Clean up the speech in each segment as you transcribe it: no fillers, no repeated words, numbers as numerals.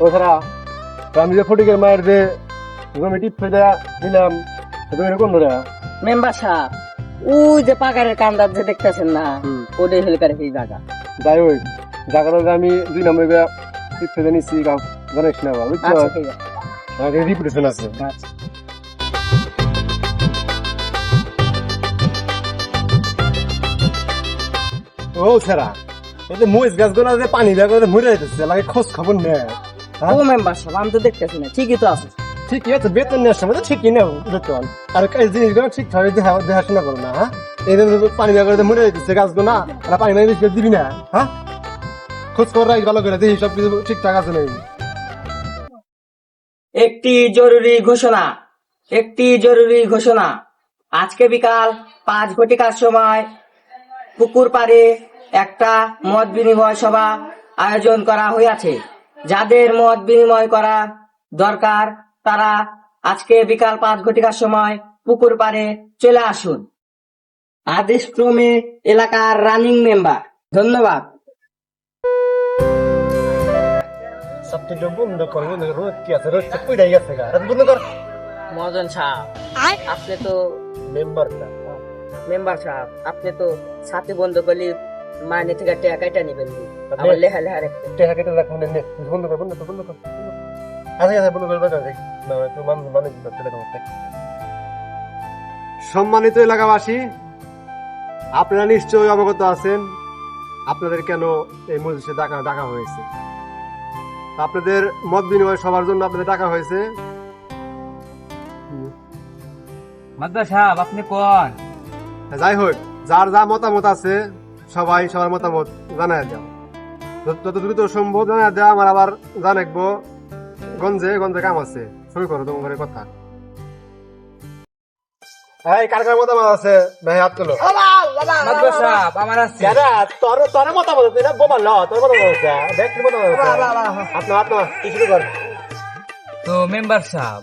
ওছাড়া আমি যে ফটিকের মায়ের যে আমি টিপ ফেলে দিলাম তুমি এরকম ধরে মেম্বার সাহেব ওই যে পাকারের কান্দার যে দেখতেছেন না ওটাই হেলকার এই জায়গা যাই হোক জায়গাটা আমি 2 নম্বর টিপ ফেলে নিচ্ছি জানিস না বুঝছো আচ্ছা ঠিক আছে আমাকে রিপুটেশন আছে আচ্ছা ও ছাড়া এই যে মহিষ গাছগুলো যে পানি দেওয়া করে মরে যাইতেছে লাগে খোঁজ খবর নেয় ও মেম্বার সাহেব আমি তো দেখতেছি না ঠিকই তো আছে ঠিকই আছে বেতন নেওয়ার সময় তো ঠিকই নেও বেতন আর এই জিনিসগুলো ঠিকঠাক দেখাশোনা করো না হ্যাঁ এই যে পানি দেওয়া করে মরে যাইতেছে গাছগুলো আর পানি না বেশি দিবি না হ্যাঁ খোঁজ খবর রাখ ভালো করে দেখি সব কিছু ঠিকঠাক আছে নাকি একটি জরুরি ঘোষণা আজকে বিকাল 5 ঘটিকার সময় পুকুর পাড়ে একটা মত বিনিময় সভা আয়োজন করা হয়েছে যাদের মত বিনিময় করা দরকার তারা আজকে বিকাল 5 ঘটিকার সময় পুকুর পাড়ে চলে আসুন আদেশ ক্রমে এলাকার রানিং মেম্বার ধন্যবাদ সবথেকে বন্ধ কর বন্ধ কর রোদ কি আছে রোদ পুড়াই গেছে গা রাত বন্ধ কর মহাজন সাহেব আপনি তো মেম্বার সাহেব আপনি তো সাথে বন্ধ করলে মাইনে থেকে টাকা কাটা নেবেন আবার লেহা লেহা রাখতে টাকা কেটে রাখ বন্ধ কর বন্ধ কর আচ্ছা আচ্ছা বন্ধ কর বাজার না তো মানে সম্মানিত এলাকাবাসী আপনারা নিশ্চয়ই অবগত আছেন আপনাদের কেন এই মজলিসে ডাকা হয়েছে আপনাদের মত বিনিময় সবার জন্য আপনাদের ডাকা হয়েছে মাদ্দা সাহেব আপনি কোন যাই হোক যার যা মতামত আছে সবাই সবার মতামত জানাই দাও যত দ্রুত সম্ভব জানাই দেওয়া আমার আবার জানাকবো গঞ্জে কাম আছে শুরু করো তোমার কথা এই কার কার মতামত আছে ভাই হাত তোলো মাদ্দা সাহেব আমার আছে তোর মতামত আছে না গোপাল তোর মতামত আছে দেখ কি মতামত আছে আপনার কি শুরু কর তো মেম্বার সাহেব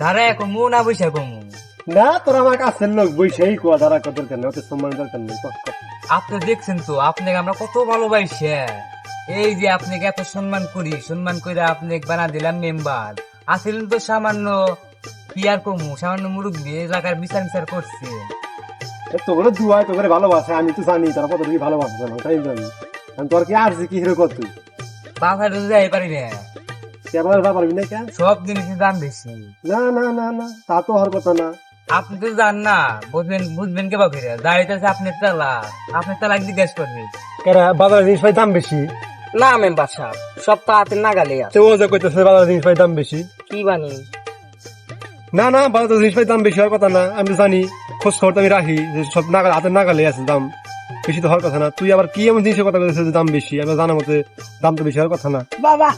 ধারায় কমু না বৈশা কমু না তোর আমার কাছের লোক বৈশাই কোয়া দ্বারা কত দরকার নেই ওতে সম্মান দরকার নেই আপনি দেখছেন তো আপনাকে আমরা কত ভালোবাসি এই যে আপনাকে এত সম্মান করে আপনাকে বানা দিলাম মেম্বার আসলেন তো সামান্য কি আর কমু সামান্য মুরব্বী এলাকার বিচার করছে তোর দুয়ায় তোর ভালোবাসে আমি তো জানি তোর কত কি ভালোবাসে না তাই জানি তোর কি আর কি হিরো কত বাসায় যাই পারি না কেবল পারবি না কেন সব জিনিসের দাম বেশি না না না না তা তো হওয়ার কথা না আপনি তো জান না বুঝবেন কে বাকি দাঁড়িয়ে আছে আপনার তালাক জিজ্ঞেস করবে কেন বাজার জিনিস পাই দাম বেশি না মেম্বার সাহেব সব তো হাতের নাগালে সে ও যে কইতেছে বাজার জিনিস পাই দাম বেশি কি বানি না না বাজার জিনিস পাই দাম বেশি হওয়ার কথা না আমি তো জানি খোঁজ খবর তো আমি রাখি যে সব নাগাল হাতের নাগালে আছে দাম বেশি তো হওয়ার কথা না তুই আবার কি এমন জিনিসের কথা বলছিস যে দাম বেশি আমি জানা মতে দাম তো বেশি হওয়ার কথা না বাবা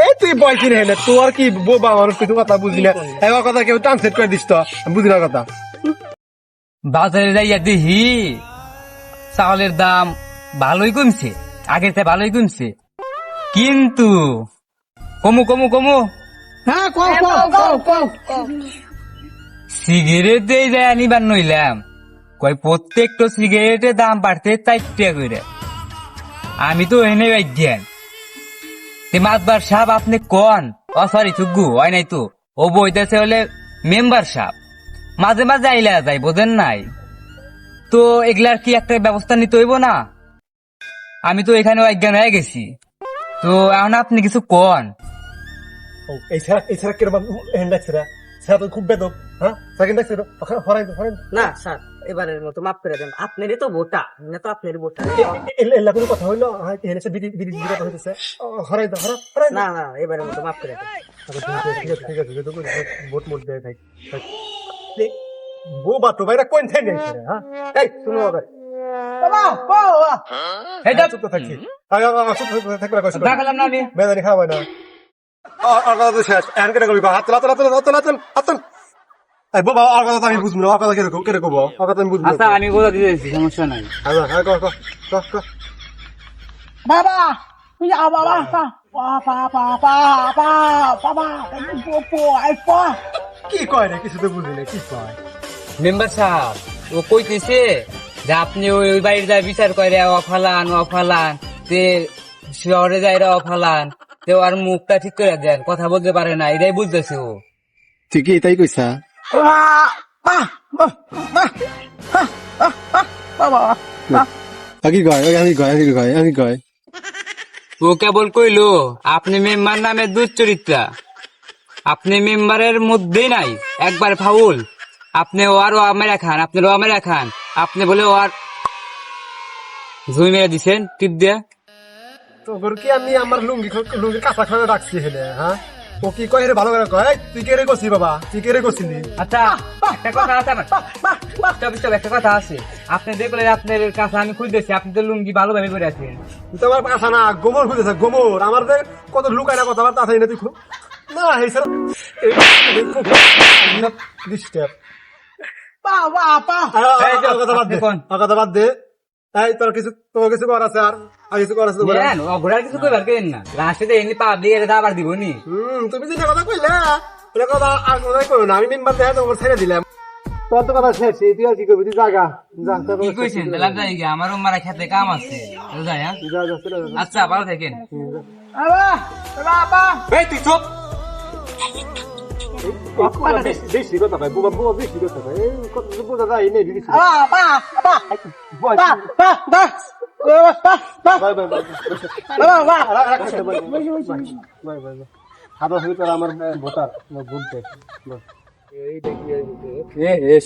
এই তুই বয় কিনে হেলে তোর কি বোবা মানুষ তুই কথা বুঝি না এবার কথা কেউ ট্রান্সলেট করে দিস তো আমি বুঝি না কথা বাজারে যাইয়া দেখি চাউলের দাম ভালোই কমছে আগের থেকে ভালোই কমছে কিন্তু কমু হ্যাঁ সিগারেট দিয়ে যায় আনিবার নইলাম কয় প্রত্যেকটা সিগারেটের দাম বাড়তে 4 টাকা করে আমি তো এনে জ্ঞান মাতবার সাহেব আপনি কোন সরি চুগ্গু হয় নাই তো ও বইতেছে হলে মেম্বার সাহেব মাঝে মাঝে আইলা যায় বোঝেন নাই তো এগুলার কি একটা ব্যবস্থা নিতে হইব না আমি তো এখানে অজ্ঞান হয়ে গেছি তো এখন আপনি কিছু কোন এছাড়া কিরকম হ্যান্ড সেটা তো খুব বেদক হ্যাঁ সেকেন্ড ডাকছে হরাই না স্যার এবারের মতো মাফ করে দেন আপনারই তো ভোটা না তো আপনারই ভোটা এলা কোনো কথা হইলো এনেছে বিধি কথা হইতেছে হরাই দাও হরাই না এবারের মতো মাফ করে দেন ঠিক আছে ভোট মোট দেয় থাক বউ বাটো বাইরে কোন থেকে গেছে হ্যাঁ এই শুনো আবার এটা চুপ থাকছি থাকবে কষ্ট দেখালাম না আমি মেদানি খাওয়াই না আর কথা তো শেষ এন কেন করবি হাত হাত এই বাবা আর কথা আমি বুঝবো আর কথা কিরকম আর কথা আমি বুঝবো আচ্ছা আমি বোঝা দিয়েছি সমস্যা নাই আচ্ছা হ্যাঁ কর বাবা বাবা কি কয় রে কিছু তো বুঝি না কি কয় মেম্বার সাহেব ও কইতেছে যে আপনি ওই বাড়ির যা বিচার করে অফালান তে শহরে যাই অফালান তো আর মুখটা ঠিক করে দেন, কথা বলতে পারে না, এটাই বুঝতেছে ও। ঠিকই তাই কইছা আমি কয় আমি কয় ও কেবল কইলো আপনি মেম্বার নামে দুশ্চরিত্রা, আপনি মেম্বারের মধ্যেই নাই, একবার ফাউল। আপনি ও আর ও মেরা খান, আপনার ও মেরা খান, আপনি বলে ও আর ঝুই মেরে দিছেন টিপ দিয়া। তোর কি আমি আমার লুঙ্গি কাঁচা খাওয়া রাখছি হেলে হ্যাঁ ও কি কয় রে ভালো করে কয় তুই কে রে করছিস বাবা তুই কে রে করছিলি আচ্ছা একটা কথা আছে আমার, একটা কথা আছে। আপনি দেখলেন আপনার কাছে আমি খুঁজতেছি, আপনি তো লুঙ্গি ভালোভাবে করে আছেন। তুই তো আমার কাঁচা না গোমর খুঁজেছে গোমর আমার যে কত লুকায় না কথাবার্তা আছে না তুই না এই স্যার ডিস্টার্ব কথা বাদ দে এই তোর কিছু কর আছে আর কিছু কর আছে ঘোড়ার কিছু কইবার কেন না, লাস্টে এমনি পাবলিক এর দাবার দিব নি। তুমি যেটা কথা কইলে এটা কথা আর কোথায় কইও না আমি মেম্বার দেয়া তোমার ছেড়ে দিলাম তোর তো কথা শেষ তুই আর কি করবি তুই জাগা যা কি কইছেন তাহলে যাই গিয়া, আমারও মারা খেতে কাম আছে, যাই। হ্যাঁ আচ্ছা ভালো থাকেন। এই তুই চুপ। বেশি কথা ভাই বুবা বুবা বেশি কথা ভাই এই কথা বুঝা যায় নেই দিদি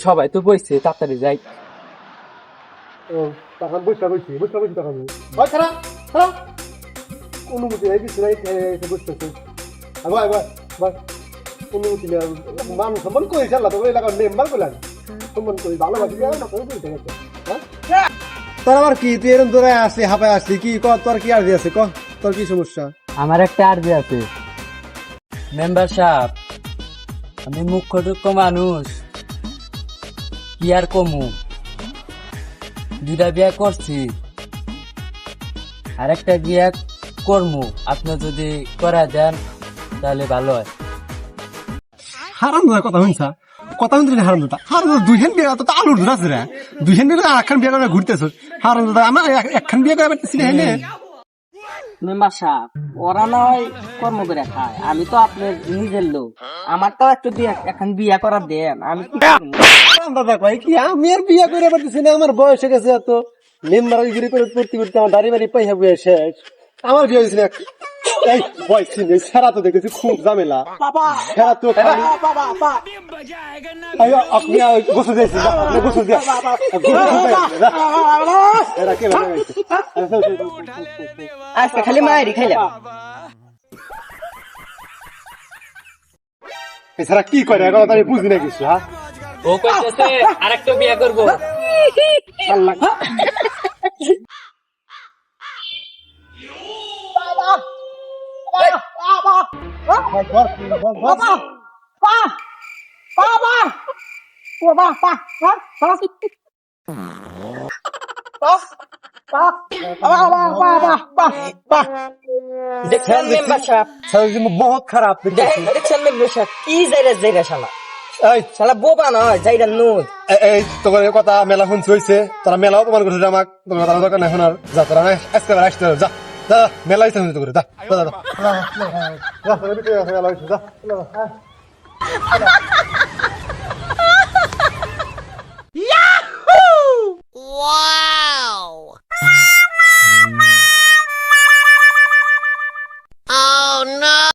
সবাই তো বইছে, তাড়াতাড়ি যাই। তখন বুঝতে তখন অনুমতি নাই কিছু নাই বুঝতেছি অনুমতি মান সম্মান করে চাল্লা তোমার এলাকার মেম্বার করলেন সম্মান করি ভালোবাসি তোর আবার কি তুই এরকম দূরে আসলি হাঁপায় আসলি কি ক তোর কি আর্জি আছে ক তোর কি সমস্যা আমার একটা আর্জি আছে মেম্বার সাহেব, আমি মুখ্য টুক্ষ মানুষ, কি আর কমু, দুটা বিয়া করছি আর একটা বিয়া করমু, আপনি যদি করা দেন তাহলে ভালো হয়। হারাম দাদা কথা শুনছা কথা শুনতে হারাম দাদা দুইখান বিয়ে তো আলুর ধরা আছে রে দুইখান বিয়ে আর একখান বিয়ে করে ঘুরতেছ হারাম দাদা আমার একখান বিয়ে করে পারতেছি না মেম্বার সাহেব ওরা নয় কর্ম করে খায়, আমি তো আপনার নিজের লোক, আমার তো একটু এখন বিয়া করার দেন, আমি কি করবো? দাদা কয় কি আমি আর বিয়ে করে পারতেছি না আমার বয়স হয়ে গেছে এত মেম্বার গিরি করে করতে করতে আমার দাড়ি বাড়ি পাইয়া বয়ে শেষ আমার বিয়ে হয়েছে না এই বয়স সেরা তো দেখেছি খুব ঝামেলা সেরা তো আপনি গোসল দিয়েছি গোসল দিয়া আজকে খালি মায়েরই খাইলাম। এছাড়া কি করে এখন আমি বুঝি না কিছু হ্যাঁ ও কইতেছে আরেকটা বিয়া করবো। দেখছেন মেম্বার সাহেব, বহুত খারাপ দেখছেন মেম্বার সাহেব কি যাইরা শালা এই শালা বোবা নয় যাইরা নুদ। এই তোমার কথা মেলা শুনছি হয়েছে তারা মেলা অপমান করছে আমাক তোমার তারা দরকার নাই এখন আর যা তারা আজকে আসতে যা যা মেলা ইচ্ছা হচ্ছে করে যা যা